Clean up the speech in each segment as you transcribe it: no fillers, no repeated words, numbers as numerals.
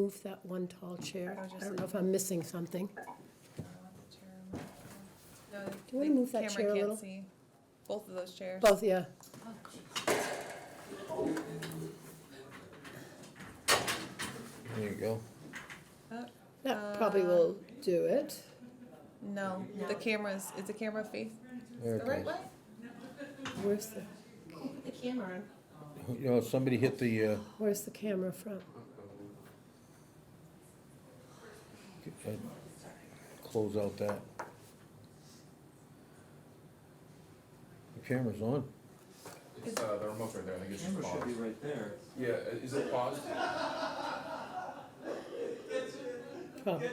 move that one tall chair? I was just I don't know if I'm missing something. I don't want the chair on my phone. No, Do you wanna move that chair a little? Camera can't see both of those chairs. Both, yeah. There you go. That probably will do it. No, the camera's, is the camera face There the it right goes. way? Where's the, Put the camera on. You know, somebody hit the, where's the camera from? close out that. The camera's on. It's, the remote's right there, I think it's just Camera should be paused. right there. Yeah, is it paused? Probably.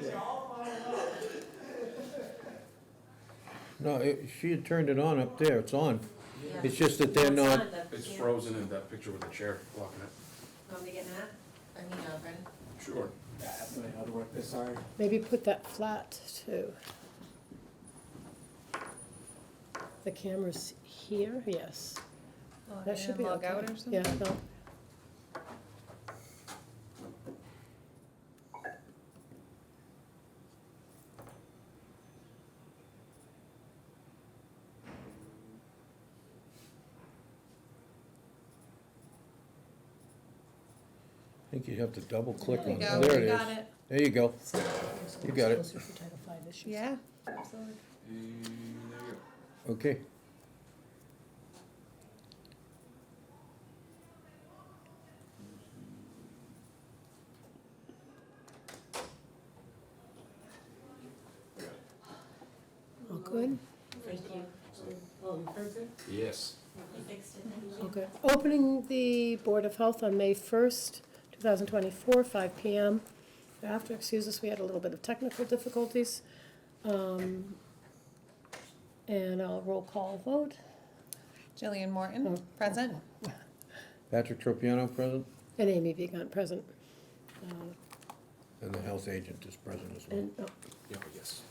No, she had turned it on up there, it's on. It's just that they're not, It's frozen in that picture with the chair blocking it. Want me to get Matt? I mean, Brendan? Sure. Yeah, that's the way how to work this, sorry. Maybe put that flat too. The camera's here, yes. That should be Log okay. out or something? Yeah, no. I think you have to double click on There it. you go, There we it is. got it. There you go. You got it. Closer for Title V issues. Yeah, absolutely. There you go. Okay. All good? Thank you. Oh, you fixed it? Yes. You fixed it, thank you. All good. Opening the Board of Health on May 1st, 2024, 5 PM. After, excuse us, we had a little bit of technical difficulties. And I'll roll call vote. Jillian Morton, Oh. present. Patrick Tropiano present, And Amy Vigant present. and the health agent is present as well. And, Yeah, yes.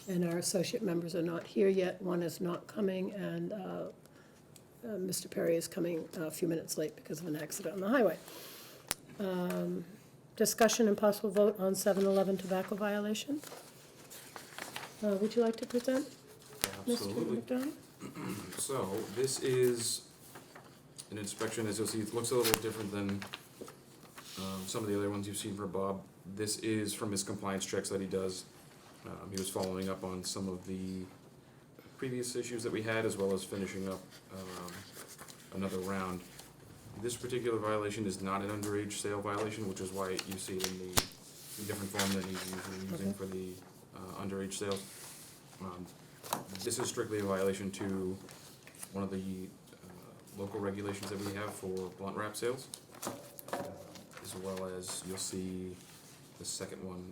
and our associate members are not here yet. One is not coming, and Mr. Perry is coming a few minutes late because of an accident on the highway. Discussion and possible vote on 7-Eleven tobacco violation. Would you like to present, Mr. Absolutely. McDonald? So, this is an inspection, as you'll see, it looks a little different than some of the other ones you've seen for Bob. This is from his compliance checks that he does. He was following up on some of the previous issues that we had, as well as finishing up another round. This particular violation is not an underage sale violation, which is why you see it in the different form that he's usually using for the underage sales. This is strictly a violation to one of the local regulations that we have for blunt wrap sales, as well as you'll see the second one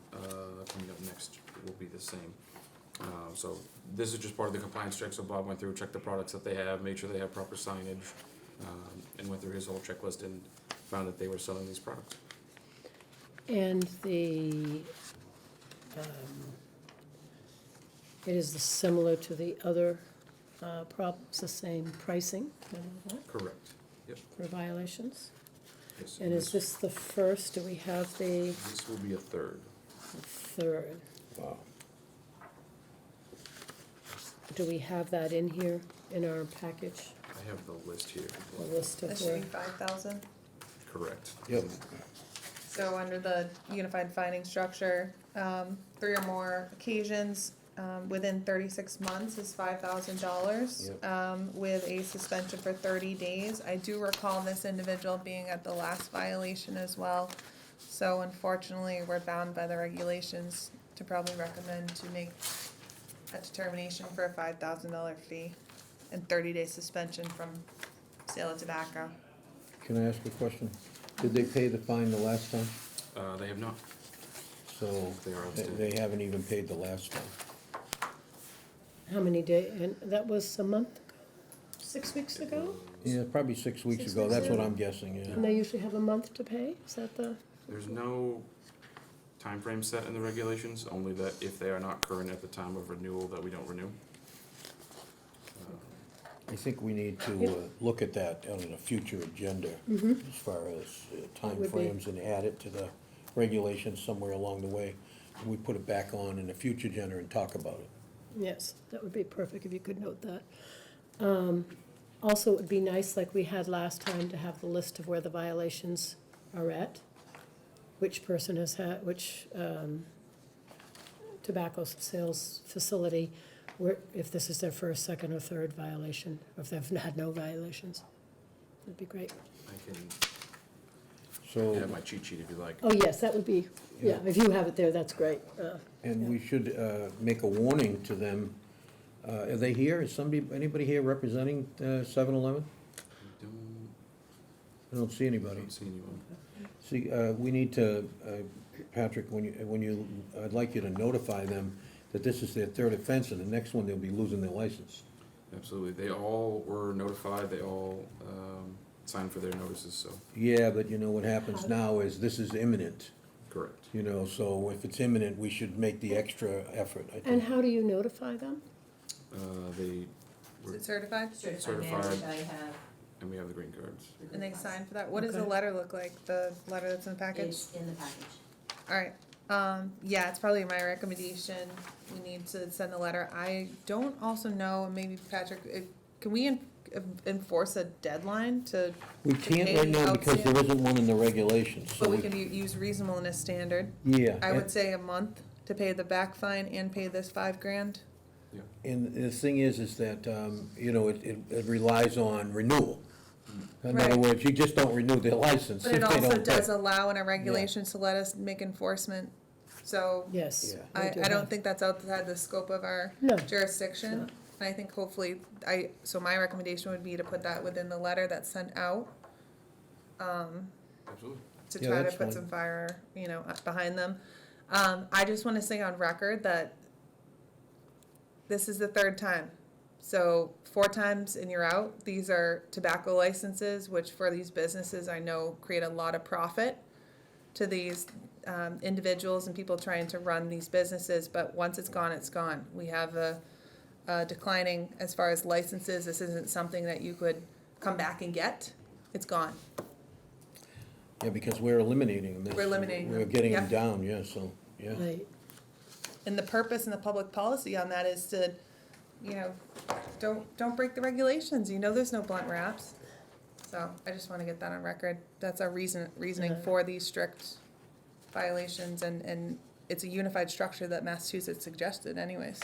coming up next will be the same. So this is just part of the compliance check, so Bob went through, checked the products that they have, made sure they have proper signage, and went through his whole checklist and found that they were selling these products. And it is similar to the other problems, the same pricing Correct. Yep. for violations? Yes. And is this the first? Do we have the This will be a third. third? Wow. Do we have that in here, in our package, I have the list here. a list of That should where? be 5,000. Correct. Yep. So under the unified fining structure, 3 or more occasions within 36 months is $5,000 with a suspension for 30 days. I do recall this individual being at the last violation as well. So unfortunately, we're bound by the regulations to probably recommend to make a determination for a $5,000 fee and 30-day suspension from sale of tobacco. Can I ask a question? Did they pay the fine the last time? They have not. So They are outstanding. they haven't even paid the last time. How many days, and that was a month ago? 6 weeks ago? Yeah, probably 6 weeks 6 ago, weeks that's what ago. I'm guessing, yeah. And they usually have a month to pay? Is that the, There's no time frame set in the regulations, only that if they are not current at the time of renewal, that we don't renew. I think we need to look at that on a future agenda Mm-hmm. as far as That would be- timeframes and add it to the regulations somewhere along the way. And we put it back on in the future agenda and talk about it. Yes, that would be perfect if you could note that. Also, it would be nice, like we had last time, to have the list of where the violations are at, which person has had, which tobacco sales facility, where, if this is their first, second, or third violation, or if they've had no violations. That'd be great. I can So, have my cheat sheet if you like. Oh, yes, that would be, yeah, if you have it there, that's great. and we should make a warning to them. Are they here? Is anybody here representing 7-Eleven? I don't see I anybody. don't see anyone. See, we need to, Patrick, I'd like you to notify them that this is their third offense, and the next one, they'll be losing their license. Absolutely. They all were notified, they all signed for their notices, so, Yeah, but you know what happens now is this is imminent, correct. you know, so if it's imminent, we should make the extra effort, I And think. how do you notify them? They Is were, it certified? Certified mail, Certified. which I have. and we have the green cards. And they signed for that? What does the Okay. letter look like, the letter that's in the package? It's in the package. Alright, yeah, it's probably my recommendation, we need to send a letter. I don't also know, and maybe Patrick, can we enforce a deadline to, We can't right now because there isn't one in the regulations, so but we can use reasonableness standard? yeah. I would say a month to pay the back fine and pay this $5,000. And the thing is that, you know, it relies on renewal. In other Right. words, you just don't renew their license But if it they also don't pay. does allow in our regulations to let us make enforcement, so Yes. Yeah. we I do don't have- think that's outside the scope of our No. jurisdiction. And I think hopefully, so my recommendation would be to put that within the letter that's sent out, Absolutely. to Yeah, try to that's put fine. some fire, you know, behind them. I just wanna say on record that this is the third time. So 4 times and you're out. These are tobacco licenses, which for these businesses I know create a lot of profit to these individuals and people trying to run these businesses, but once it's gone, it's gone. We have a declining as far as licenses. This isn't something that you could come back and get. It's gone. Yeah, because we're eliminating them. We're eliminating We're them, getting them yeah. down, yeah, so, yeah. Right. And the purpose and the public policy on that is to, you know, don't break the regulations. You know there's no blunt wraps. So I just wanna get that on record. That's our reasoning Yeah. for these strict violations, and it's a unified structure that Massachusetts suggested anyways.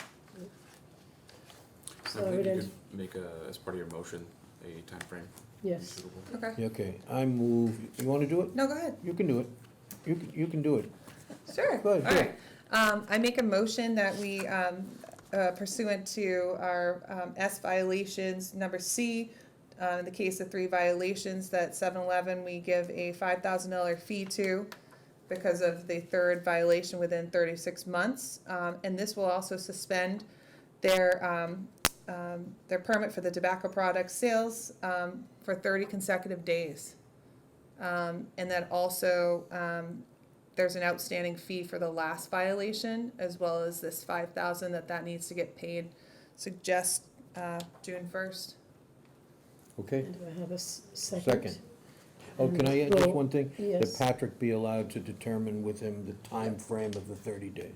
I So think it you is, could make as part of your motion, a timeframe. yes. Suitable. Okay, Yeah, okay, I move, you wanna do it? no, go ahead. You can do it. You can do it. Sure, Go ahead, do alright. I make a motion that we, pursuant to our, S violations, number C, in the case of 3 violations, that 7-Eleven, we give a $5,000 fee to because of the third violation within 36 months. And this will also suspend their permit for the tobacco product sales, for 30 consecutive days. And that also, there's an outstanding fee for the last violation, as well as this $5,000 that needs to get paid. Suggest, June 1st. Okay, And do I have a second? second. Oh, can I add just Well, one thing? That yes. Patrick be allowed to determine with him the time frame of the 30 days.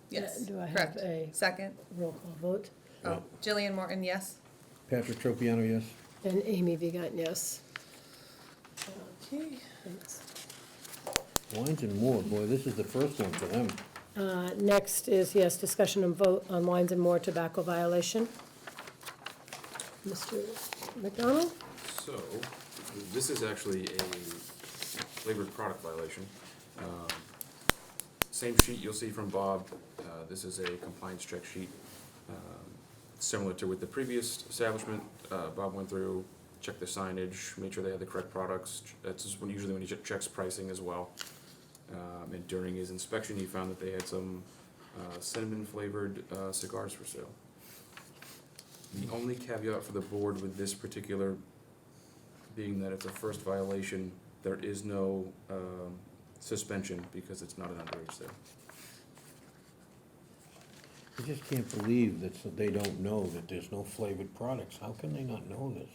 Yes, Do I have correct. a Second. roll call vote? Oh, Jillian Morton, yes. Patrick Tropiano, yes? And Amy Vigat, yes. Okay. Thanks. Wines and more, boy, this is the first one for them. Next is, yes, discussion and vote on wines and more tobacco violation. Mr. McDonald? So, this is actually a flavored product violation. Same sheet you'll see from Bob. This is a compliance check sheet. Similar to with the previous establishment, Bob went through, checked the signage, made sure they had the correct products. That's just usually when he checks pricing as well. And during his inspection, he found that they had some cinnamon flavored cigars for sale. The only caveat for the board with this particular being that it's a first violation, there is no suspension because it's not an underage sale. I just can't believe that they don't know that there's no flavored products. How can they not know this?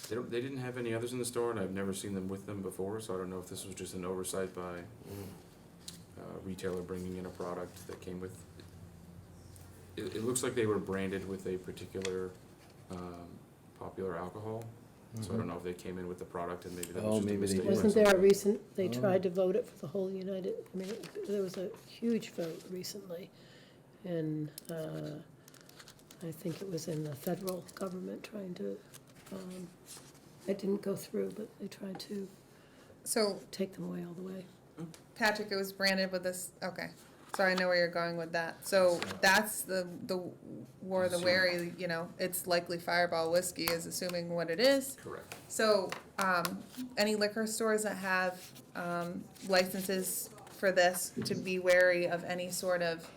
They didn't have any others in the store, and I've never seen them with them before, so I don't know if this was just an oversight by a retailer bringing in a product that came with. It looks like they were branded with a particular popular alcohol, so I don't know if they came in with the product and maybe that Oh, was just a maybe they mistake. did. or Wasn't there a something. recent, they Oh. tried to vote it for the whole United, I mean, there was a huge vote recently. And I think it was in the federal government trying to, it didn't go through, but they tried to So take them away all the way. Patrick, it was branded with this, okay, so I know where you're going with that. So that's the War of the Wary, you know, it's likely Fireball whiskey is assuming what it is. Correct. So, any liquor stores that have, licenses for this to be wary of any sort of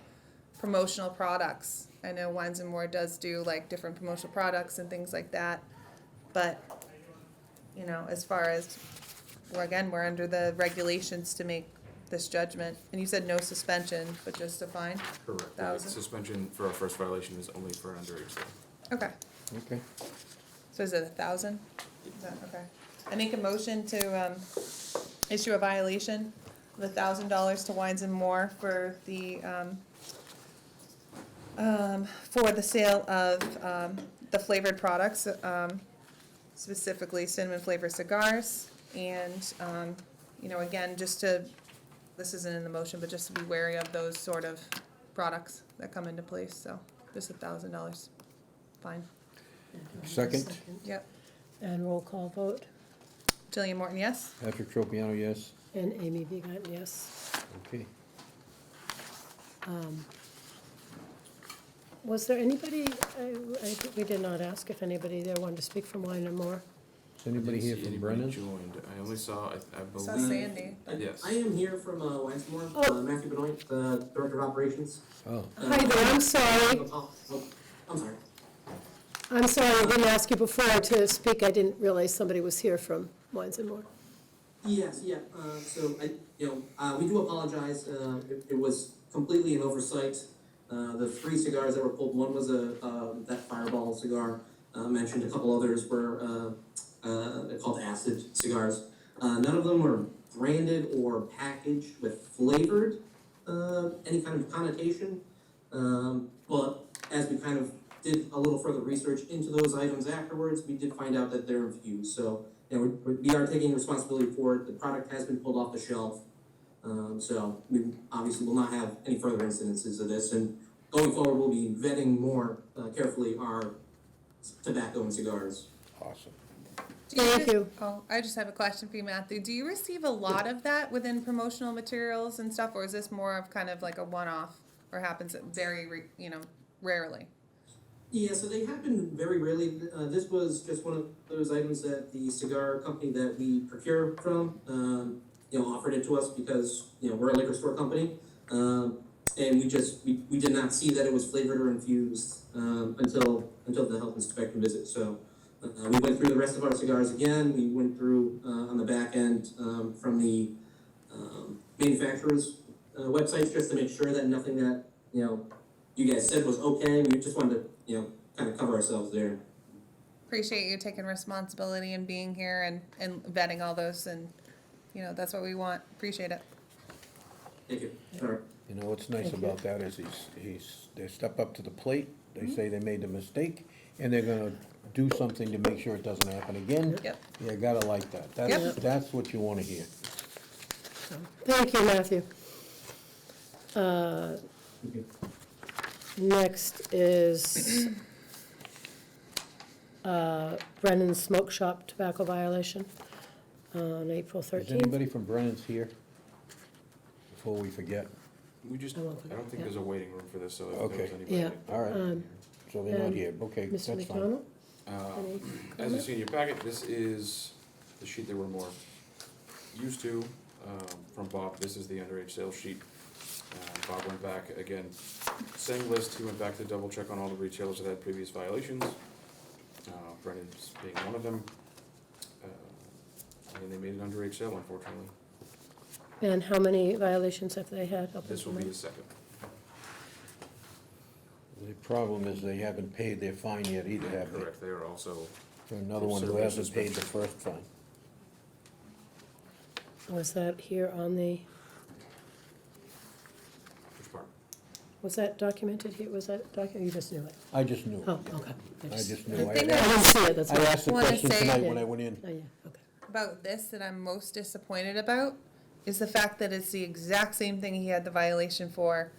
promotional products. I know Wines and More does do like different promotional products and things like that, but, you know, as far as, well, again, we're under the regulations to make this judgment. And you said no suspension, but just a fine? Correct. The 1,000. suspension for our first violation is only for an underage sale. Okay, Okay. so is it 1,000? Is that, okay. I make a motion to, issue a violation of $1,000 to Wines and More for the sale of, the flavored products, specifically cinnamon flavored cigars. And, you know, again, just to, this isn't in the motion, but just to be wary of those sort of products that come into place, so just $1,000, fine. Second. Yep. And roll call vote, Jillian Morton, yes? Patrick Tropiano, yes? and Amy Vigan, yes. Okay. Was there anybody, I think we did not ask if anybody there wanted to speak from Wine and More? Is anybody here Didn't see from anybody Brennan? joined. I only saw, I Saw believe. Sandy. Yes. I am here from Winsmore, Oh. Matthew Benoit, the Director of Operations. Oh, Hi there, I'm sorry. I'm sorry. I'm sorry, I didn't ask you before to speak. I didn't realize somebody was here from Wines and More. Yes, yeah, so we do apologize, it was completely an oversight. The 3 cigars that were pulled, one was that Fireball cigar, mentioned, a couple others were, they're called acid cigars. None of them were branded or packaged with flavored, any kind of connotation. But as we kind of did a little further research into those items afterwards, we did find out that they're infused, so, we are taking responsibility for it. The product has been pulled off the shelf. So we obviously will not have any further incidences of this, and going forward, we'll be vetting more carefully our tobacco and cigars. awesome. Thank you. Oh, I just have a question for you, Matthew. Do you receive a lot of that within promotional materials and stuff, or is this more of kind of like a one-off, or happens very, rarely? Yeah, so they happen very rarely. This was just one of those items that the cigar company that we procure from, offered it to us because, we're a liquor store company. And we did not see that it was flavored or infused, until the health inspector visit. So, we went through the rest of our cigars again. We went through, on the back end, from the, manufacturer's, websites, just to make sure that nothing that, you guys said was okay. We just wanted to, kind of cover ourselves there. Appreciate you taking responsibility and being here and vetting all those, and, that's what we want. Appreciate it. Thank you. All right. You know, what's nice Thank you. about that is they step up to the plate, they say they made a mistake, and they're gonna do something to make sure it doesn't happen again. Yep. You gotta like that. Yep. That's what you wanna hear. So, thank you, Matthew. Thank you. Next is Brennan's Smoke Shop tobacco violation on April Is 13th. anybody from Brennan's here? Before we forget. We just, I I won't forget, don't think yeah. there's a waiting room for this, so if Okay. there's anybody. Yeah. All right, Um, so they're not and here. Okay, that's Mr. fine. McDonald? Uh, Any As you comment? see in your packet, this is the sheet that we're more used to, from Bob. This is the underage sales sheet. Bob went back, again, same list, he went back to double check on all the retailers that had previous violations. Brennan's being one of them. And they made an underage sale, unfortunately. And how many violations have they had up This will until be now? his second. The problem is they haven't paid their fine yet either, have they? Correct, they are also Another one who hasn't paid the first fine. Was that here on the, Which part? was that documented here? Was that you just knew it? I just knew. Oh, okay. I just The knew. I thing I didn't see it, that's I why. asked the Wanna question say- tonight when I went in. Oh, yeah, okay. About this that I'm most disappointed about is the fact that it's the exact same thing he had the violation for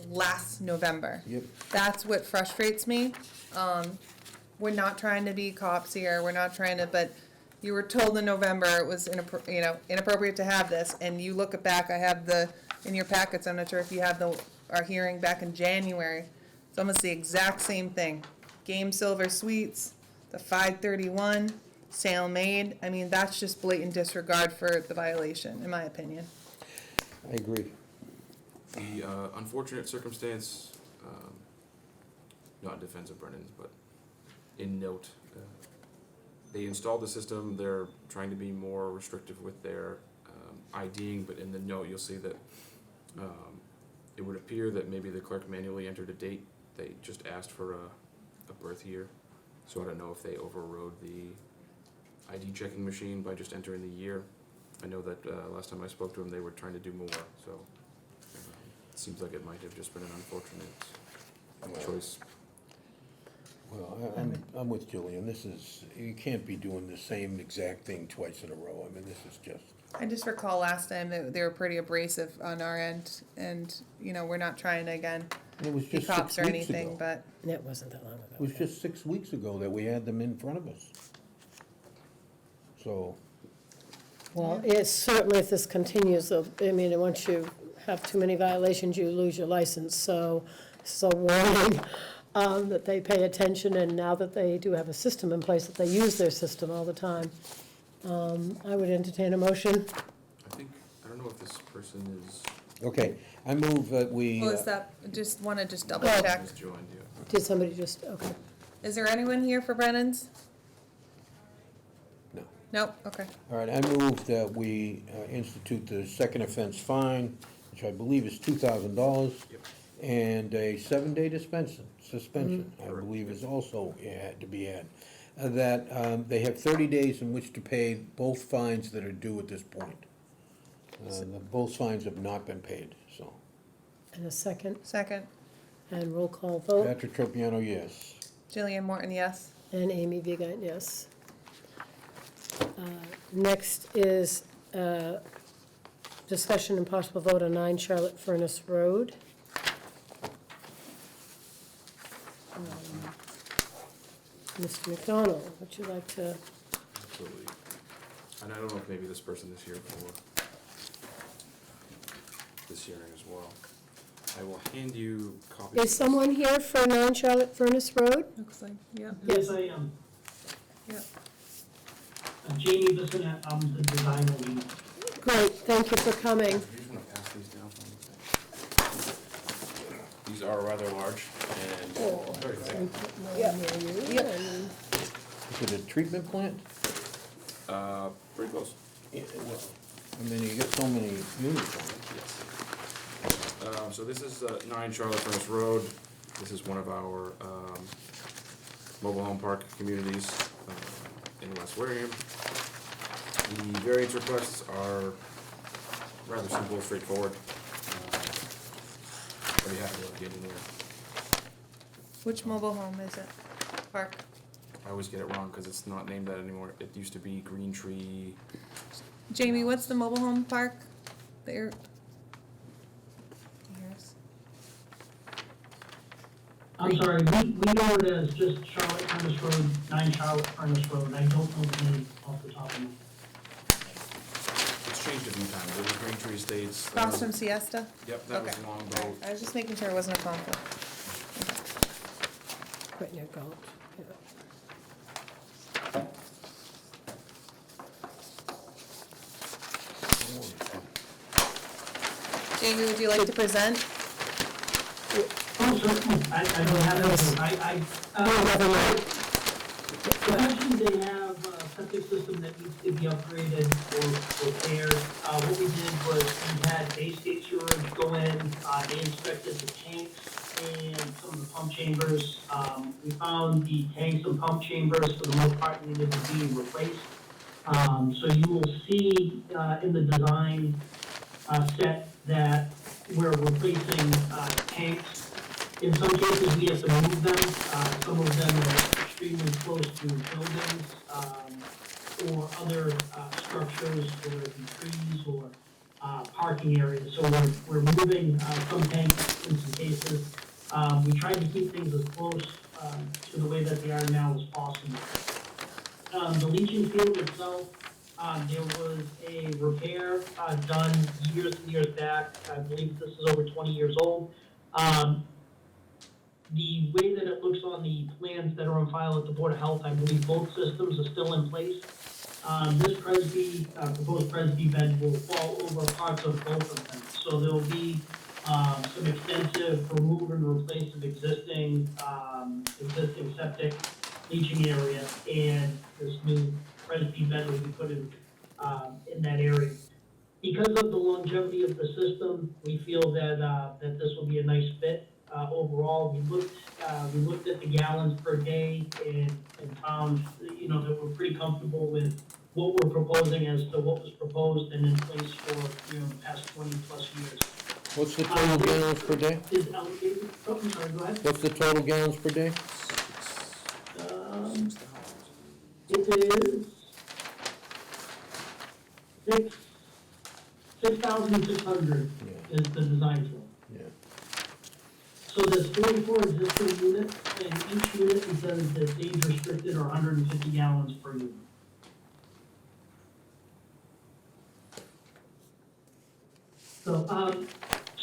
last November. Yep. That's what frustrates me. We're not trying to be cops here, we're not trying to, but you were told in November it was inappropriate to have this, and you look it back, I have in your packets, I'm not sure if you have our hearing back in January. It's almost the exact same thing. Game Silver Suites, the 531, sale made, I mean, that's just blatant disregard for the violation, in my opinion. I agree. The unfortunate circumstance, not in defense of Brennan's, but in note, they installed the system, they're trying to be more restrictive with their IDing, but in the note, you'll see that it would appear that maybe the clerk manually entered a date, they just asked for a birth year, so I don't know if they overrode the ID checking machine by just entering the year. I know that last time I spoke to them, they were trying to do more, so it seems like it might have just been an unfortunate choice. Well, I'm with Julian. This is, you can't be doing the same exact thing twice in a row. I mean, this is just, I just recall last time that they were pretty abrasive on our end, and, we're not trying to, again, it was be just cops 6 or weeks anything, ago. but, It wasn't that long ago. It was just 6 weeks ago that we had them in front of us. So, Well, it's certainly, if this continues, I mean, once you have too many violations, you lose your license, so warning that they pay attention, and now that they do have a system in place, that they use their system all the time. I would entertain a motion. I don't know if this person is, okay, I move that we. well, is that, just double check. is joined, yeah. Did somebody just, okay. Is there anyone here for Brennan's? No. Nope, okay. All right, I move that we institute the second offense fine, which I believe is $2,000, Yep. and a 7-day suspension, I Correct. believe is also had to be had. That they have 30 days in which to pay both fines that are due at this point. Both fines have not been paid, so. And a second, Second. and roll call vote, Patrick Tropiano, yes. Jillian Morton, yes. and Amy Vigant, yes. Next is discussion and possible vote on 9 Charlotte Furnace Road. Mr. McDonald, would you like to? Absolutely. And I don't know if maybe this person is here for this hearing as well. I will hand you copies. Is someone here for 9 Charlotte Furnace Road? Looks like, yeah. Yes. I am. Yeah. Jamie Bissonette, I'm the designer lead. Great, thank you for coming. You just wanna pass these down for me? These are rather large and very thick. Is it a treatment plant? Pretty close. Yeah, well, I mean, you get so many units on it. Yes. So this is 9 Charlotte Furnace Road. This is one of our mobile home park communities in West Wareham. The variance requests are rather simple, straightforward. I'll be happy to get in there. Which mobile home is it? Park? I always get it wrong because it's not named that anymore. It used to be Green Tree. Jamie, what's the mobile home park that you're? Yours. I'm sorry, we know it as just Charlotte Furnace Road, 9 Charlotte Furnace Road. I don't know the name off the top of my head. It's changed a few times. It was Green Tree Estates. Across from Siesta? Yep, that was Okay. Longboat. I was just making sure it wasn't a conflict. Right near Gulch, yeah. Jamie, would you like to present? Oh, certainly, I don't have anything, essentially they have a septic system that needs to be upgraded or repaired. What we did was we had Bay State Sewage go in, they inspected the tanks and some of the pump chambers. We found the tanks and pump chambers, for the most part, needed to be replaced. So you will see, in the design, set that we're replacing, tanks. In some cases, we have to move them, some of them are extremely close to buildings, or other, structures, whether it be trees or, parking areas. So we're moving, some tanks in some cases. We tried to keep things as close, to the way that they are now as possible. The leaching field itself, there was a repair, done years and years back. I believe this is over 20 years old. The way that it looks on the plans that are on file at the Board of Health, I believe both systems are still in place. This Presby, proposed Presby bed will fall over parts of both of them. So there'll be, some extensive remove and replace of existing septic leaching area, and this new Presby bed will be put in that area. Because of the longevity of the system, we feel that, that this will be a nice fit. Overall, we looked at the gallons per day and found, that we're pretty comfortable with what we're proposing as to what was proposed and in place for, the past 20+ years. What's the total gallons per day? Is allocated, I'm sorry, go ahead. What's the total gallons per day? It is 6,600 Yeah, is the design flow. yeah. So there's 44 existing units, and each unit, because the age restricted, are 150 gallons per unit.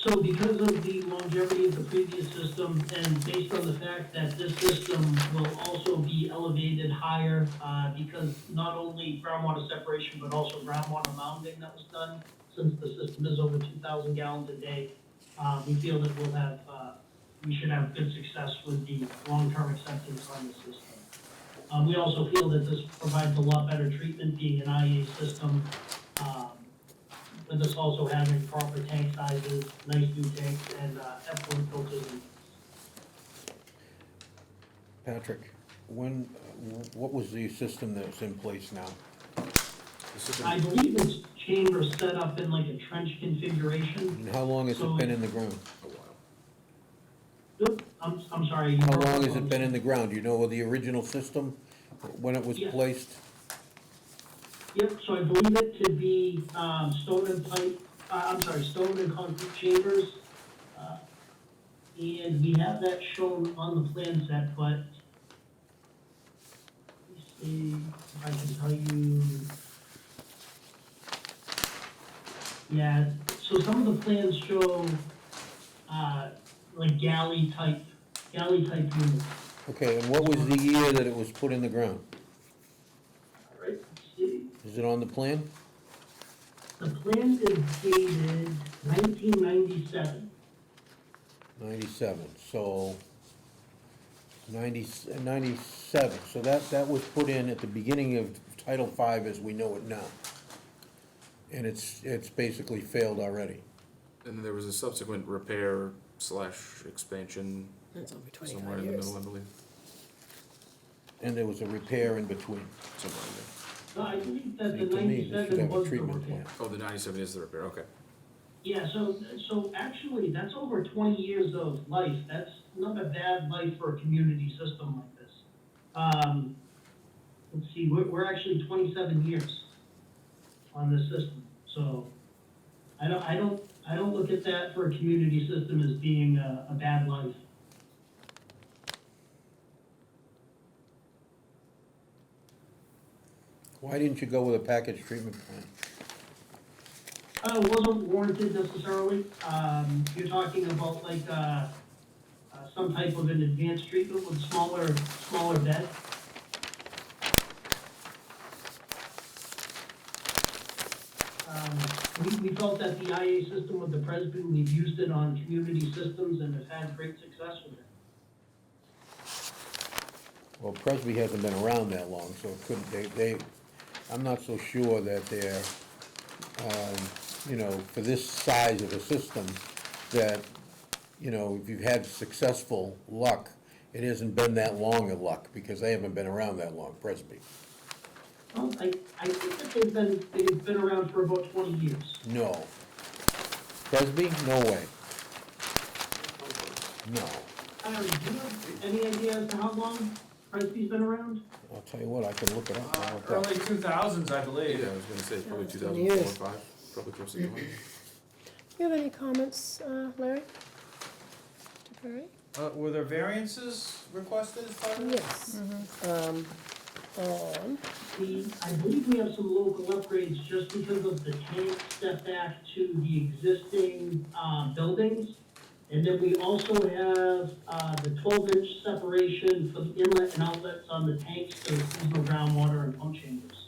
So because of the longevity of the previous system, and based on the fact that this system will also be elevated higher, because not only groundwater separation, but also groundwater mounding that was done, since the system is over 2,000 gallons a day, we feel that we should have good success with the long-term acceptance on the system. We also feel that this provides a lot better treatment, being an IA system, with us also having proper tank sizes, nice new tanks, and effluent filters. Patrick, what was the system that's in place now? The system- I believe this chamber set up in like a trench configuration. And how long has it been in the ground? A while. Oop, I'm sorry. How long has it been in the ground? Do you know the original system, when it was Yeah. placed? Yep, so I believe it to be, stone and concrete chambers. And we have that shown on the plan set, but let me see if I can tell you. Yeah, so some of the plans show, like galley type units. Okay, and what was the year that it was put in the ground? All right, let's see. Is it on the plan? The plan is dated 1997. 97, so 97, so that was put in at the beginning of Title V as we know it now. And it's basically failed already. And then there was a subsequent repair / expansion That's over somewhere 25 in the years. middle, I believe. And there was a repair in between. Somewhere in there. No, I believe that the To me, they should 97 have a was the treatment repair. plant. Oh, the 97 is the repair, okay. Yeah, so actually, that's over 20 years of life. That's not a bad life for a community system like this. Let's see, we're actually 27 years on this system. So I don't look at that for a community system as being a bad life. Why didn't you go with a package treatment plant? Wasn't warranted necessarily. You're talking about like, some type of an advanced treatment with smaller bed. We felt that the IA system with the Presby, we've used it on community systems and have had great success with it. Well, Presby hasn't been around that long, so it couldn't, I'm not so sure that they're, for this size of a system, that, if you've had successful luck It hasn't been that long of luck, because they haven't been around that long, Presby. Well, I think they've been around for about 20 years. No. Presby? No way. No. Do you have any idea as to how long Presby's been around? I'll tell you what, I can look it up. How about that? Early 2000s, I believe. Yeah, I was gonna say probably Yeah, 2004 years. or 5, probably close to going. Do you have any comments, Larry? Mr. Perry? Were there variances requested as part of this? Yes. Mm-hmm. On, I believe we have some local upgrades just because of the tank step back to the existing, buildings. And then we also have, the 12-inch separation for the inlet and outlets on the tanks to the seasonal groundwater and pump chambers.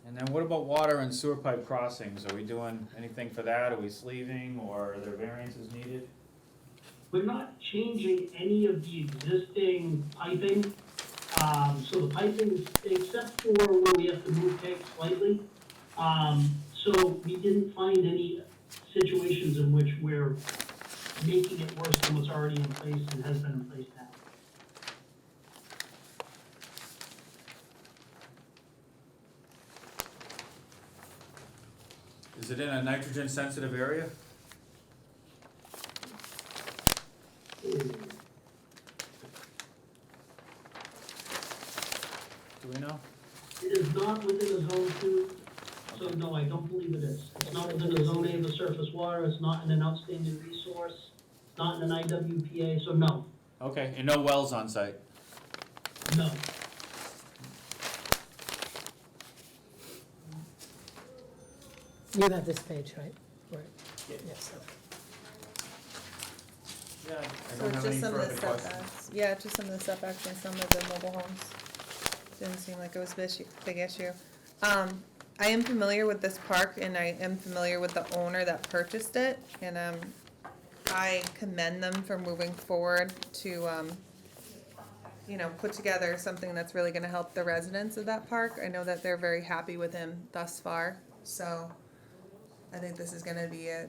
And then what about water and sewer pipe crossings? Are we doing anything for that? Are we sleeving, or are there variances needed? We're not changing any of the existing piping. So the piping, except for where we have to move tanks slightly. So we didn't find any situations in which we're making it worse than what's already in place and has been in place now. Is it in a nitrogen sensitive area? Do we know? It is not within the zone 2, so no, I don't believe it is. It's not within the zone A of the surface water, it's not in an outstanding resource, not in an IWPA, so no, Okay, and no wells on site? no. you have this page, right? Right. Yes. Yeah. I So don't have any just some of the further questions. setbacks, yeah, just some of the setbacks on some of the mobile homes. Didn't seem like it was a big issue. I am familiar with this park and I am familiar with the owner that purchased it, and, I commend them for moving forward to, put together something that's really gonna help the residents of that park. I know that they're very happy with him thus far, so I think this is gonna be a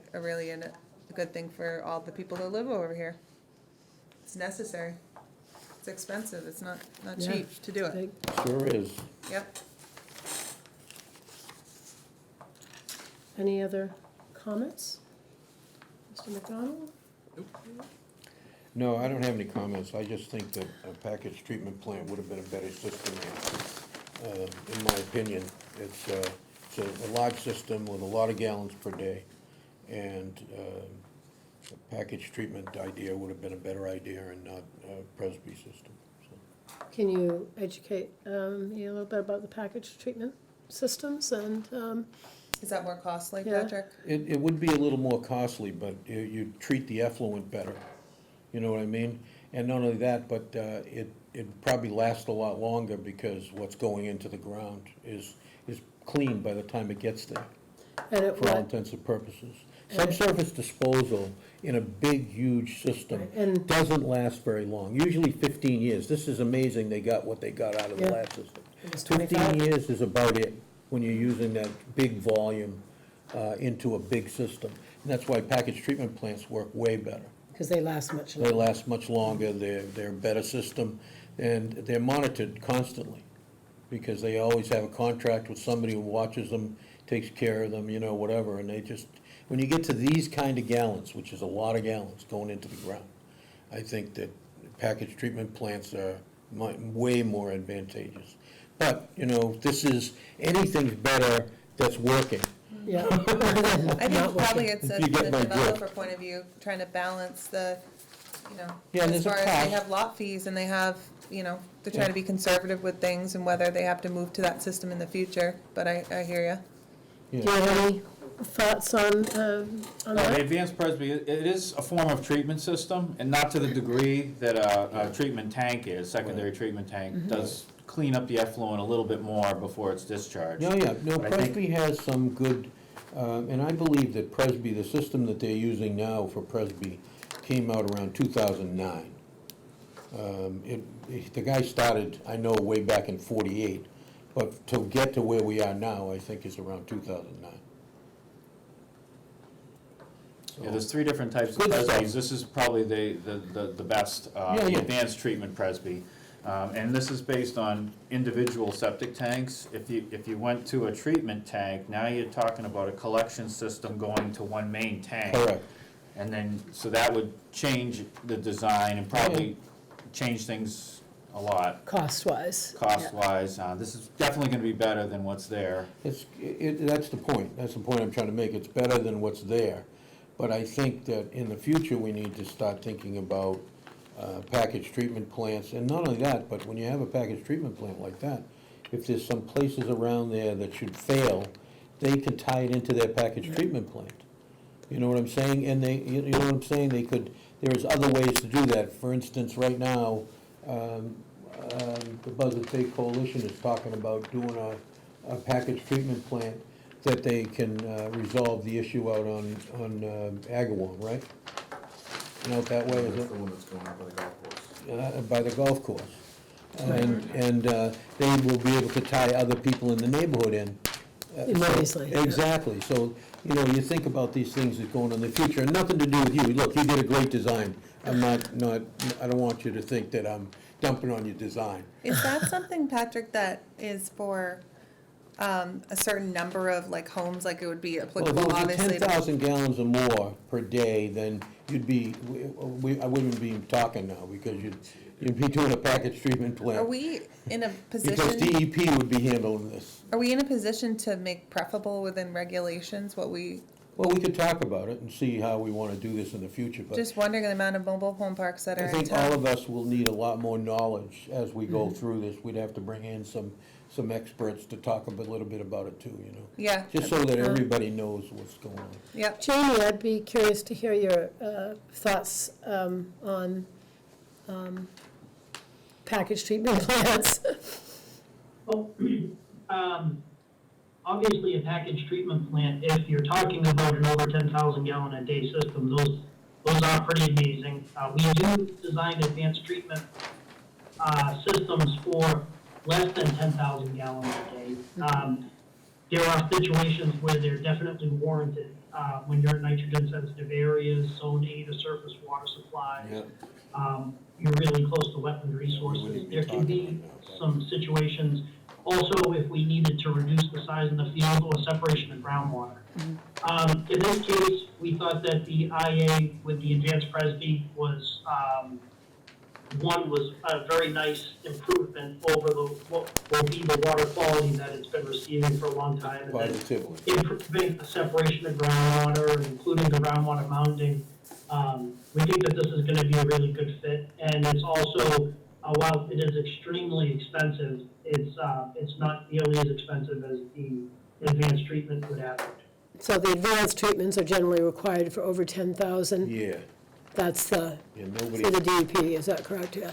good thing for all the people that live over here. It's necessary. It's expensive. It's not Yeah. cheap to do it. Big. Sure is. Yep. Any other comments? Mr. McDonald? No, I don't have any comments. I just think that a package treatment plant would have been a better system, in my opinion. It's a large system with a lot of gallons per day, and a package treatment idea would have been a better idea and not a Presby system. So, Can you educate me a little bit about the package treatment systems and, Is that more costly, Yeah. Patrick? It would be a little more costly, but you treat the effluent better, you know what I mean? And not only that, but it probably lasts a lot longer because what's going into the ground is clean by the time it gets there, and it for all what? intents and purposes. Subsurface disposal in a big, huge system And- doesn't last very long, usually 15 years. This is amazing they got what they got out of the Yeah. last system. It was 15 25? years is about it, when you're using that big volume into a big system. And that's why package treatment plants work way better. Because they last much They longer. last much longer, they're a better system, and they're monitored constantly, because they always have a contract with somebody who watches them, takes care of them, whatever, and they just, when you get to these kind of gallons, which is a lot of gallons going into the ground, I think that package treatment plants are way more advantageous. But, anything's better that's working. Yeah. I think Not probably working. it's If a you from get the my developer drift. point of view, trying to balance the, Yeah, as there's a far as they cost. have lot fees and they have, they're trying Yeah. to be conservative with things and whether they have to move to that system in the future, but I hear ya. Yeah. Do you have any thoughts on The that? advanced Presby, it is a form of treatment system, and not to the degree that a treatment tank is, secondary treatment tank does clean up the effluent a little bit more before it's discharged. No, yeah, no, But I think- Presby has some good, and I believe that Presby, the system that they're using now for Presby came out around 2009. The guy started, I know, way back in 48, but to get to where we are now, I think is around 2009. Yeah, there's three different types of Good stuff. Presbys. This is probably the best, Yeah, the yeah. advanced treatment Presby. And this is based on individual septic tanks. If you went to a treatment tank, now you're talking about a collection system going to one main tank. Correct. And then, so that would change the design and probably change things a lot, Cost-wise. cost-wise. This is definitely gonna be better than what's there. That's the point. That's the point I'm trying to make. It's better than what's there. But I think that in the future, we need to start thinking about package treatment plants. And not only that, but when you have a package treatment plant like that, if there's some places around there that should fail, they can tie it into their package treatment plant. You know what I'm saying? And you know what I'm saying? There's other ways to do that. For instance, right now, the Buzzard Bay Coalition is talking about doing a package treatment plant that they can resolve the issue out on Agawam, right? You know it that way, is That's it? the one that's going out by the golf course. By the golf course. And they will be able to tie other people in the neighborhood in. More So- easily, yeah. Exactly, so, you know, you think about these things that go on in the future, and nothing to do with you. Look, you did a great design. I'm not, I don't want you to think that I'm dumping on your design. Is that something, Patrick, that is for, a certain number of like homes, like it would be Well, if applicable, it was obviously? 10,000 gallons or more per day, then you'd be, I wouldn't be talking now, because you'd be doing a package treatment plant. Are we in a Because position, DEP would be handling this. are we in a position to make preferable within regulations what we, Well, we could talk about it and see how we want to do this in the future, but just wondering the amount of mobile home parks that I are in think all town? of us will need a lot more knowledge as we go through this. We'd have to bring in some experts to talk a little bit about it too, you know? Yeah, Just so that everybody knows what's going on. yep. Jamie, I'd be curious to hear your thoughts on package treatment plants. Well, obviously, a package treatment plant, if you're talking about an over 10,000 gallon a day system, those are pretty amazing. We do design advanced treatment systems for less than 10,000 gallons a day. There are situations where they're definitely warranted, when you're in nitrogen sensitive areas, zone A to surface water supply. You're really close to wetland resources. wouldn't be There can talking be about that. some situations, also if we needed to reduce the size of the field or separation of groundwater. In this case, we thought that the IA with the advanced Presby was, one was a very nice improvement over what will be the water quality that it's been receiving for a long time. And then Positively. improving the separation of groundwater, including the groundwater mounding. We think that this is gonna be a really good fit, and it's also, while it is extremely expensive, it's not nearly as expensive as the advanced treatment would average. So the advanced treatments are generally required for over 10,000. Yeah, That's the, yeah, for the DEP, is that correct? Yeah.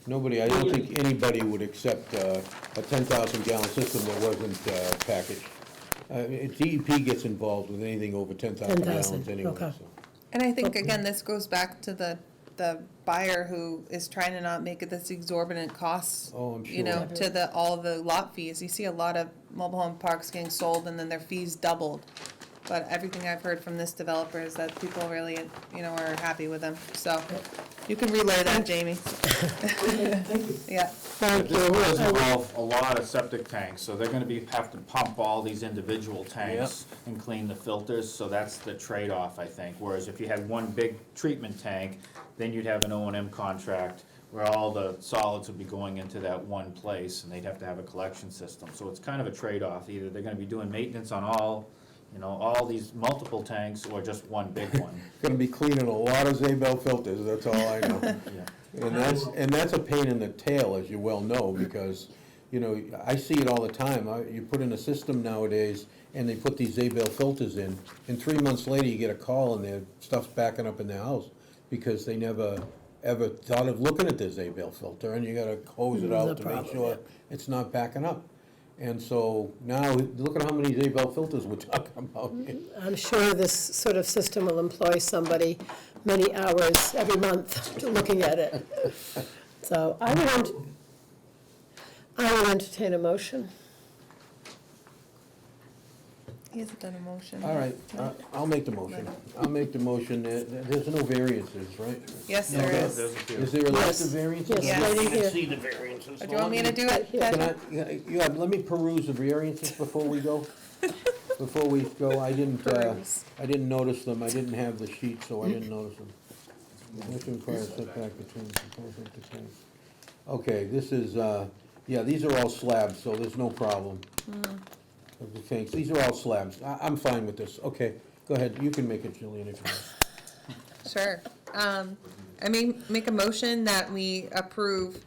I don't think anybody would accept a 10,000 gallon system that wasn't packaged. DEP gets involved with anything over 10,000 10,000, gallons anyway, okay. so. And I think, again, this goes back to the buyer who is trying to not make it this exorbitant costs, Oh, I'm you know, sure. to all the lot fees. You see a lot of mobile home parks getting sold and then their fees doubled. But everything I've heard from this developer is that people really, you know, are happy with them. So you can relay that, Jamie. Thank you. Yeah, Thank you. This does I would- involve a lot of septic tanks, so they're gonna have to pump all these individual tanks and clean the filters, so that's the trade-off, I think. Whereas if you had one big treatment tank, then you'd have an O&M contract where all the solids would be going into that one place, and they'd have to have a collection system. So it's kind of a trade-off. Either they're gonna be doing maintenance on all these multiple tanks, or just one big one. Gonna be cleaning a lot of Zabel filters, that's all I know. Yeah. And that's a pain in the tail, as you well know, because, you know, I see it all the time. You put in a system nowadays, and they put these Zabel filters in, and 3 months later, you get a call, and their stuff's backing up in their house, because they never, ever thought of looking at their Zabel filter, and you gotta hose it The out to make problem, sure yeah. it's not backing up. And so, now, look at how many Zabel filters we're talking about. I'm sure this sort of system will employ somebody many hours every month looking at it. So I would entertain a motion. He hasn't done a motion. All right, I'll make the motion. I'll make the motion. There's no variances, right? Yes, there Okay. is. There's a few. Is there a list of Yes. variances? Yes, right in here. See the variances. Do you want me to do it, Yeah. Can Patrick? let me peruse the variances before we go. Before we go, I didn't notice them. I didn't have the sheet, so I didn't notice them. Which requires setback between proposed septic tanks. Okay, this is, yeah, these are all slabs, so there's no problem. Of the tanks, these are all slabs. I'm fine with this. Okay, go ahead. You can make it, Jillian, if you want. Sure. I make a motion that we approve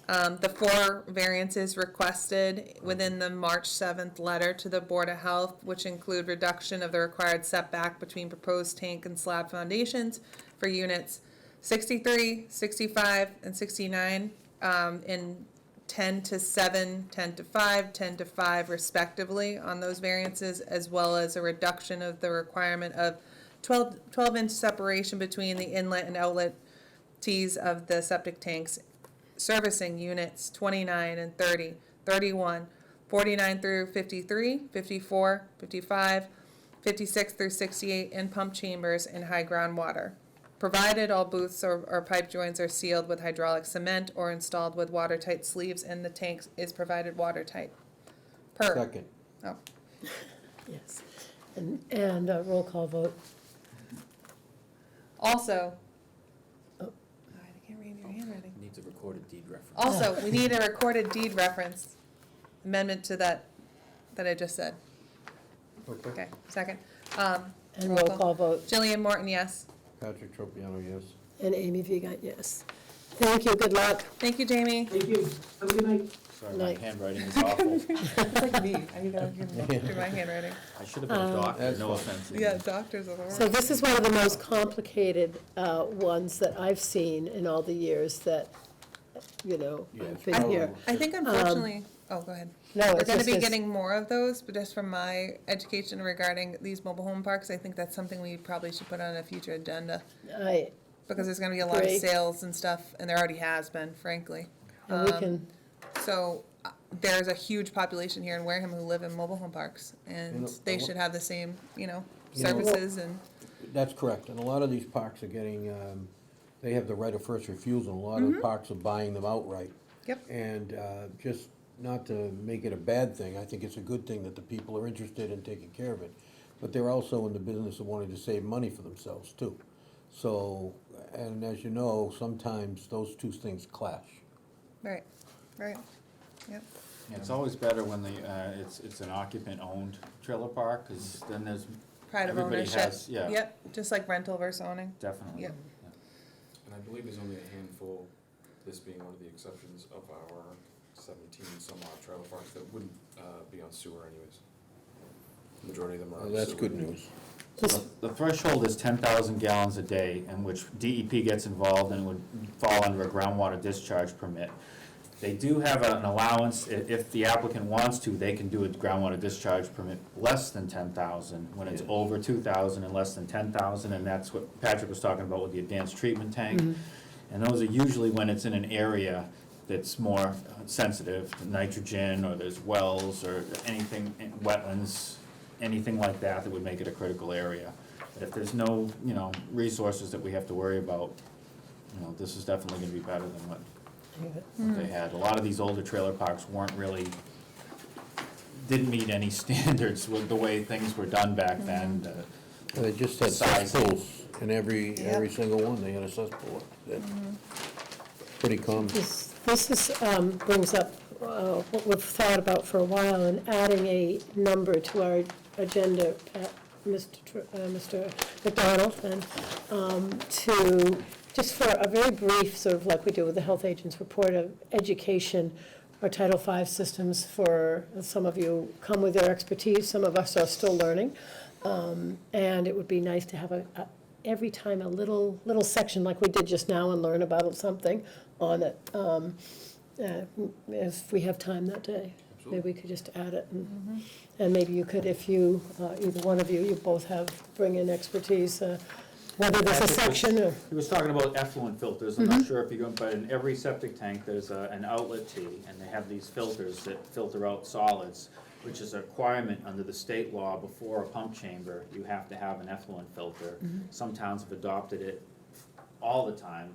the 4 variances requested within the March 7th letter to the Board of Health, which include reduction of the required setback between proposed tank and slab foundations for units 63, 65, and 69, in 10 to 7, 10 to 5, 10 to 5 respectively on those variances, as well as a reduction of the requirement of 12-inch separation between the inlet and outlet tees of the septic tanks servicing units 29 and 30, 31, 49 through 53, 54, 55, 56 through 68, and pump chambers in high groundwater, provided all booths or pipe joints are sealed with hydraulic cement or installed with watertight sleeves and the tank is provided watertight. Per. Second. Oh, Yes. And a roll call vote. also, I can't read your handwriting. Needs a recorded deed reference. Also, we need a recorded deed reference amendment to that I just said. Okay. Okay, second. And roll call vote. Jillian Morton, yes. Patrick Tropiano, yes. And Amy Viga, yes. Thank you, good luck. Thank you, Jamie. Thank you. Have a good night. Sorry, my Night. handwriting is awful. It's like me, I do my handwriting. I should have been a doctor, That's no fine. offense. Yeah, doctors are the worst. So this is one of the most complicated ones that I've seen in all the years that, you know, Yeah, I've it's been here. I think unfortunately, oh, go ahead. No, We're it's gonna just be this- getting more of those, but just from my education regarding these mobile home parks, I think that's something we probably should put on a future agenda. Because there's gonna be a lot of Great. sales and stuff, and there already has been, frankly. And we can, So, there's a huge population here in Wareham who live in mobile home parks, You and know, they should have the same, You know, services and, That's correct, and a lot of these parks are getting, they have the right of first refusal, a lot of the parks are buying them outright. Yep. And just not to make it a bad thing, I think it's a good thing that the people are interested in taking care of it, but they're also in the business of wanting to save money for themselves too. So, and as you know, sometimes those two things clash. right, yep. Yeah, it's always better when it's an occupant-owned trailer park, because then there's, Pride of everybody ownership. has, yeah, Yep, just like rental versus owning. definitely. Yep. And I believe there's only a handful, this being one of the exceptions of our 17 some odd trailer parks that wouldn't be on sewer anyways. Majority of them are on That's sewer. good news. So the threshold is 10,000 gallons a day, in which DEP gets involved and would fall under a groundwater discharge permit. They do have an allowance, if the applicant wants to, they can do a groundwater discharge permit less than 10,000. When it's over 2,000 and less than 10,000, and that's what Patrick was talking about with the advanced treatment tank. And those are usually when it's in an area that's more sensitive to nitrogen, or there's wells, or anything, wetlands, anything like that that would make it a critical area. But if there's no, resources that we have to worry about, this is definitely gonna be better than what they had. A lot of these older trailer parks didn't meet any standards with the way things were done back then. They just had Size. cesspools in every Yep. single one, they had a cesspool. That's pretty common. this is, brings up what we've thought about for a while, and adding a number to our agenda, Mr. McDonald, and to, just for a very brief, sort of like we do with the health agent's report of education, our Title V systems for, some of you come with your expertise, some of us are still learning. And it would be nice to have every time a little section like we did just now and learn about something on it. If we have time that day, maybe we could just add it. And maybe you could, if you, either one of you both bring in expertise, whether there's a section or. He was talking about effluent filters, I'm not sure if you're going, but in every septic tank, there's an outlet tee, and they have these filters that filter out solids. which is a requirement under the state law. Before a pump chamber, you have to have an effluent filter. Some towns have adopted it all the time,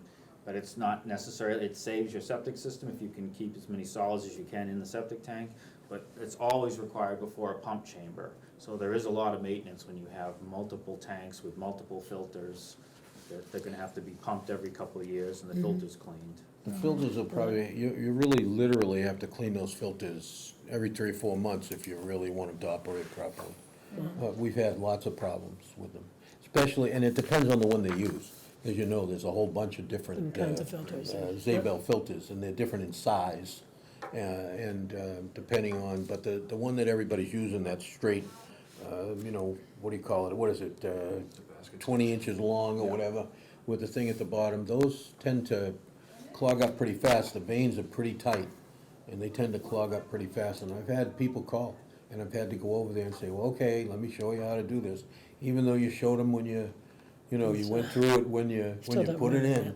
but it's not necessary. It saves your septic system if you can keep as many solids as you can in the septic tank, but it's always required before a pump chamber. So there is a lot of maintenance when you have multiple tanks with multiple filters. They're gonna have to be pumped every couple of years and the filter's cleaned. The filters will probably, you really literally have to clean those filters every 3 or 4 months if you really want them to operate properly. We've had lots of problems with them, especially, and it depends on the one they use. As you know, there's a whole bunch of different Kinds of filters. Zabel filters, and they're different in size, and depending on, but the one that everybody's using, that's straight, you know, what do you call it, what is it, 20 inches long or whatever, with the thing at the bottom, those tend to clog up pretty fast. The veins are pretty tight, and they tend to clog up pretty fast, and I've had people call, and I've had to go over there and say, well, okay, let me show you how to do this, even though you showed them when you know, you went through it when you Still don't put it work, in, yeah.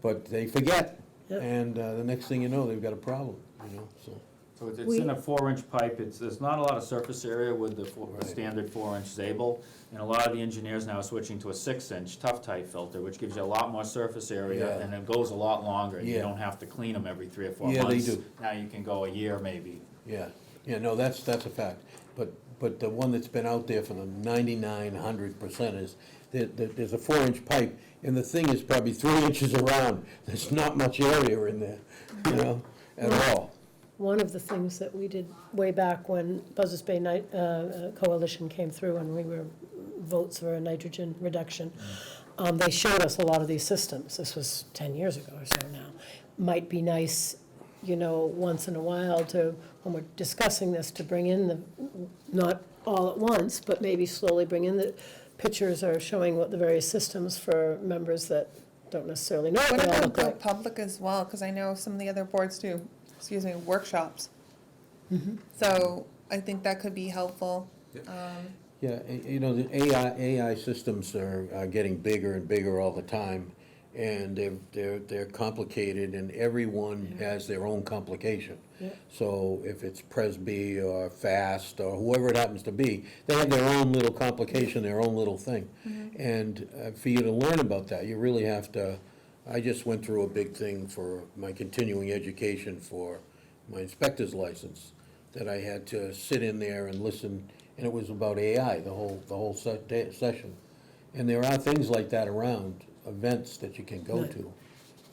but they forget, Yep. and the next thing you know, they've got a problem, you know, so. So it's in a 4-inch pipe. There's not a lot of surface area with the Right. standard 4-inch Zabel. And a lot of the engineers now are switching to a 6-inch tough type filter, which gives you a lot more surface area Yeah. and it goes a lot longer. You Yeah. don't have to clean them every 3 or 4 Yeah, they months. do. Now you can go a year maybe. Yeah, no, that's a fact, but the one that's been out there for the 99-100% is, there's a 4-inch pipe, and the thing is probably 3 inches around, there's not much area in there, you know, at all. One of the things that we did way back when Buzzards Bay Coalition came through and we were votes for a nitrogen reduction, they showed us a lot of these systems. This was 10 years ago or so now. Might be nice, you know, once in a while to, when we're discussing this, to bring in the, not all at once, but maybe slowly bring in the pictures or showing what the various systems for members that don't necessarily know what What they all about look go like. public as well, cause I know some of the other boards do, workshops. Mm-hmm. So I think that could be helpful. Yeah, you know, the AI systems are getting bigger and bigger all the time, and they're complicated, and everyone has their own complication. Yeah. So if it's Presby or FAST or whoever it happens to be, they have their own little complication, their own little thing. And for you to learn about that, you really have to, I just went through a big thing for my continuing education for my inspector's license, that I had to sit in there and listen, and it was about AI, the whole session. And there are things like that around, events that you can go Right. to.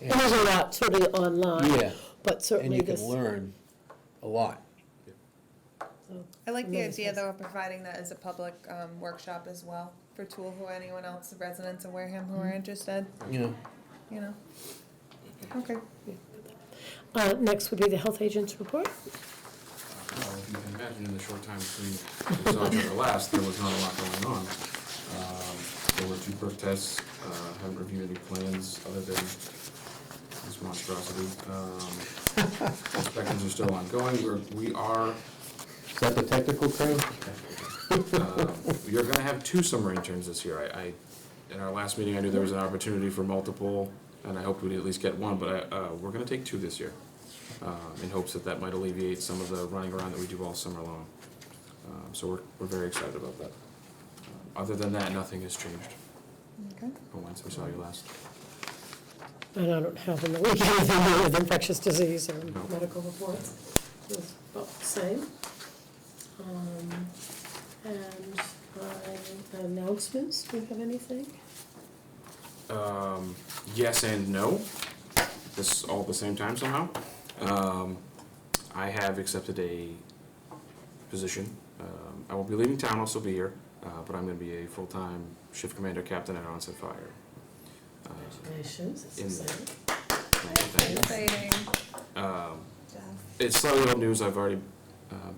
And there's a lot sort of online, Yeah, but and certainly you this. can learn a lot. I like the Makes idea sense. though of providing that as a public, workshop as well for Tool or anyone else, the residents of Wareham who are interested, You know, you know. Okay. Next would be the health agent's report. Well, if you can imagine, in the short time between the saw and the last, there was not a lot going on. There were 2 perk tests, haven't reviewed any plans other than this monstrosity. Inspections are still ongoing, we are, is that the technical term? you're gonna have 2 summer interns this year. In our last meeting, I knew there was an opportunity for multiple, and I hoped we'd at least get 1, but we're gonna take 2 this year, in hopes that might alleviate some of the running around that we do all summer long. So we're very excited about that. Other than that, nothing has changed. Okay. From whence we saw you last. And I don't have in the week anything new with infectious disease or No. medical reports. It's about the same. And announcements, do you have anything? Yes and no. This all at the same time somehow. I have accepted a position. I won't be leaving town, I'll still be here, but I'm gonna be a full-time shift commander captain at Onset Fire. Congratulations, it's in- exciting. Thank you. Exciting. Jeff. It's slightly old news, I've already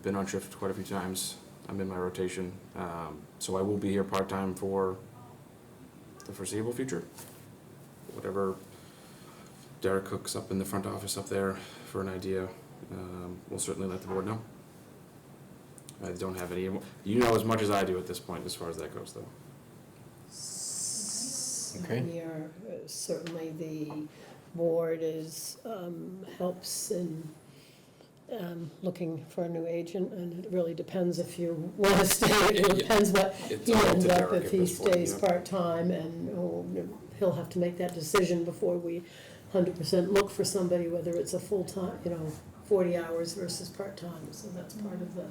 been on shift quite a few times. I'm in my rotation, so I will be here part-time for the foreseeable future. Whatever Derek cooks up in the front office up there for an idea, we'll certainly let the board know. I don't have any, you know as much as I do at this point as far as that goes, though. Okay. We are, certainly the board is, helps in looking for a new agent, and it really depends if you want to stay. It depends what It's he all up to ends up, Derek if at he this point, stays yeah. part-time, and he'll have to make that decision before we 100% look for somebody, whether it's a full-time, 40 hours versus part-time, so that's part of the,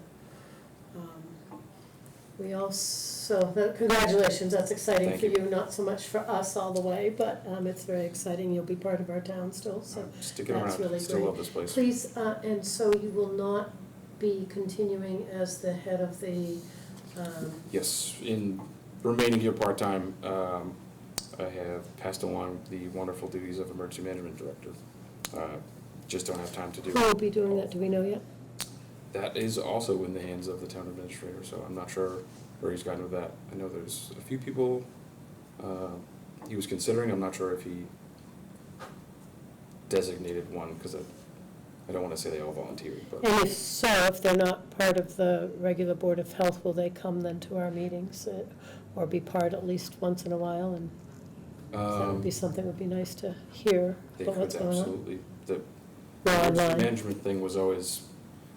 we also, congratulations, that's exciting Thank for you. you, not so much for us all the way, but it's very exciting, you'll be part of our town still, so Sticking that's around, really still great. love this place. Please, and so you will not be continuing as the head of the, Yes, in remaining here part-time, I have passed along the wonderful duties of emergency management director. Just don't have time to do. who will be doing that, do we know yet? That is also in the hands of the town administrator, so I'm not sure where he's gone with that. I know there's a few people he was considering, I'm not sure if he designated one, because I don't want to say they all volunteered, but And if so, if they're not part of the regular Board of Health, will they come then to our meetings, or be part at least once in a while, and that would be something that would be nice to hear they about could what's going on? absolutely. The Well, emergency online. management thing was always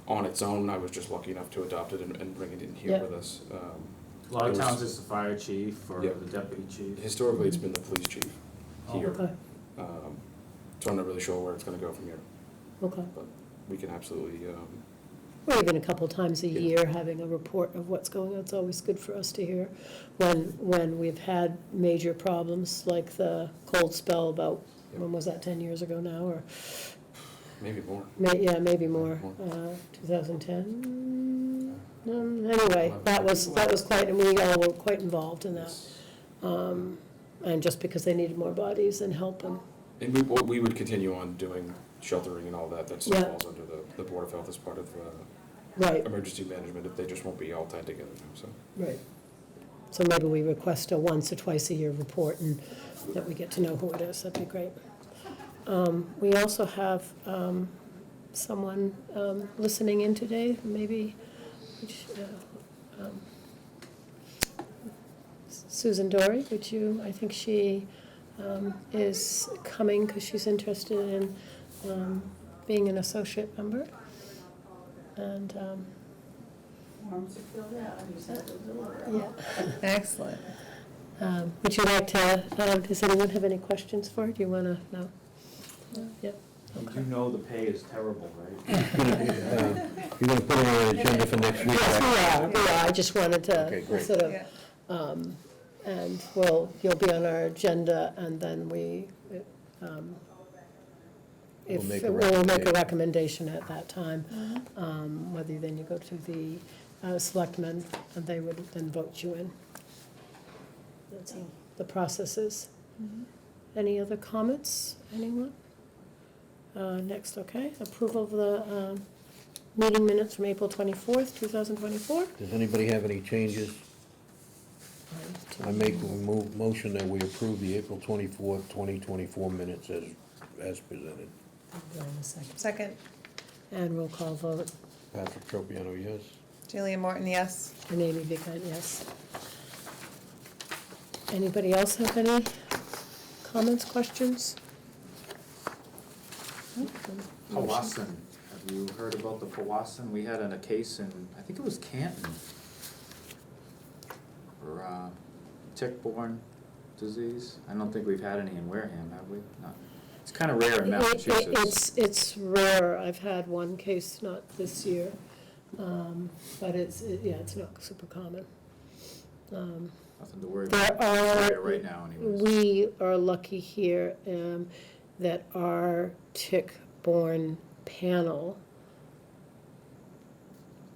on its own, I was just lucky enough to adopt it and bring it in here Yeah. with us. A lot of It was- towns it's the fire chief or Yeah. the deputy chief. Historically, it's been the police chief here, Okay, so I'm not really sure where it's gonna go from here, okay. but we can absolutely, Or even a couple times a Yeah. year, having a report of what's going on, it's always good for us to hear. When we've had major problems, like the cold spell about, Yeah. when was that, 10 years ago now, or, maybe more. maybe more, More. 2010? Anyway, that was quite, and we all were quite involved in that. And just because they needed more bodies and help, and, And we would continue on doing sheltering and all that, that still Yeah. falls under the Board of Health as part of right, emergency management, if they just won't be all tied together now, so. right. So maybe we request a once or twice a year report, and that we get to know who it is, that'd be great. We also have someone listening in today, maybe, which, Susan Dory, would you, I think she is coming because she's interested in being an associate member. And, yeah. Excellent. Would you like to, does anyone have any questions for her? Do you want to, no? Yep. You know the pay is terrible, right? You're gonna put it on the agenda for next week? Yes, right? we are, I just wanted Okay, to great. sort of, Yeah. and you'll be on our agenda, and then We'll make a we'll make a recommendation. recommendation at that time, whether then you go to the selectmen, and they would then vote you in. That's how the process is. Any other comments, anyone? Next, okay, approval of the meeting minutes from April 24th, 2024. Does anybody have any changes? I make a motion that we approve the April 24th, 2024 minutes as presented. Do I have a second? Second, And roll call vote, Patrick Tropiano, yes? Jillian Morton, yes. and Amy Vickan, yes. Anybody else have any comments, questions? Powassan, have you heard about the Powassan? We had a case in, I think it was Canton, for tick-borne disease. I don't think we've had any in Wareham, have we? No. It's kind of rare in Massachusetts. It's rare, I've had one case, not this year, but it's not super common. Nothing to worry There about. It's rare are, right now anyways. we are lucky here that our tick-borne panel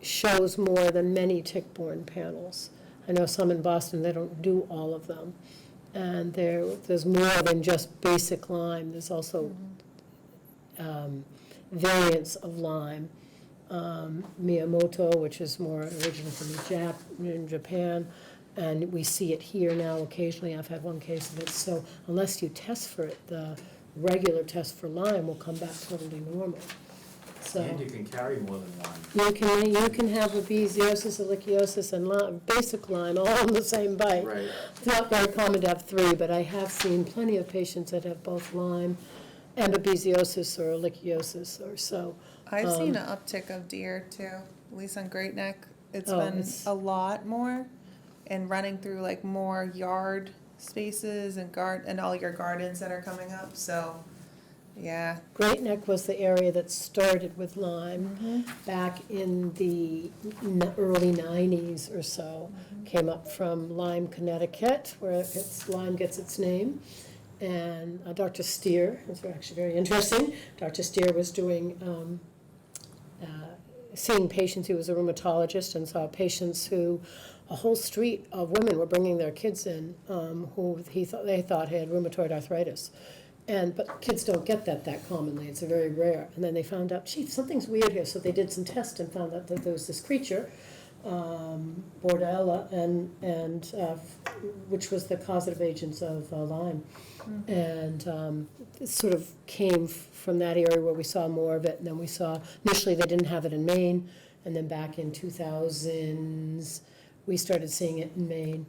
shows more than many tick-borne panels. I know some in Boston, they don't do all of them. And there's more than just basic Lyme, there's also variants of Lyme. Miyamoto, which is more original from in Japan, and we see it here now occasionally. I've had one case of it. So unless you test for it, the regular test for Lyme will come back totally normal. So And you can carry more than one. you can have a babesiosis, ehrlichiosis, and Lyme, basic Lyme all on the same bite. Right. It's not very common to have three, but I have seen plenty of patients that have both Lyme and babesiosis or ehrlichiosis or so. I've seen an uptick of deer too, at least on Great Neck. It's Oh, been it's- a lot more, and running through like more yard spaces and and all your gardens that are coming up, so, yeah. Great Neck was the area that started with Lyme back in the early 90s or so. Came up from Lyme, Connecticut, where Lyme gets its name. And Dr. Steer, it's actually very interesting, Dr. Steer was doing, seeing patients, he was a rheumatologist, and saw patients who, a whole street of women were bringing their kids in, who they thought had rheumatoid arthritis. But kids don't get that commonly, it's very rare. And then they found out, gee, something's weird here, so they did some tests and found out that there was this creature, Bordella, which was the causative agents of Lyme. And it sort of came from that area where we saw more of it, and then we saw, initially they didn't have it in Maine, and then back in 2000s, we started seeing it in Maine.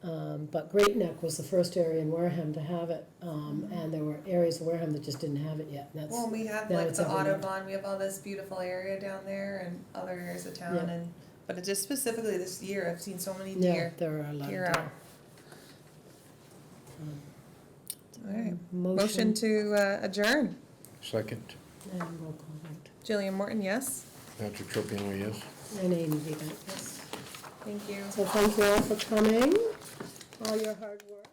But Great Neck was the first area in Wareham to have it, and there were areas of Wareham that just didn't have it yet. And Well, we have now like it's the everywhere. Audubon, we have all this beautiful area down there and other areas of town, Yeah. but it just specifically this year, I've seen so many Yeah, deer. there are a lot of Deer deer. out. All right, motion to adjourn. Second, And roll call vote. Jillian Morton, yes? Patrick Tropiano, yes. And Amy Vigan, yes. Thank you. So thank you all for coming, all your hard work.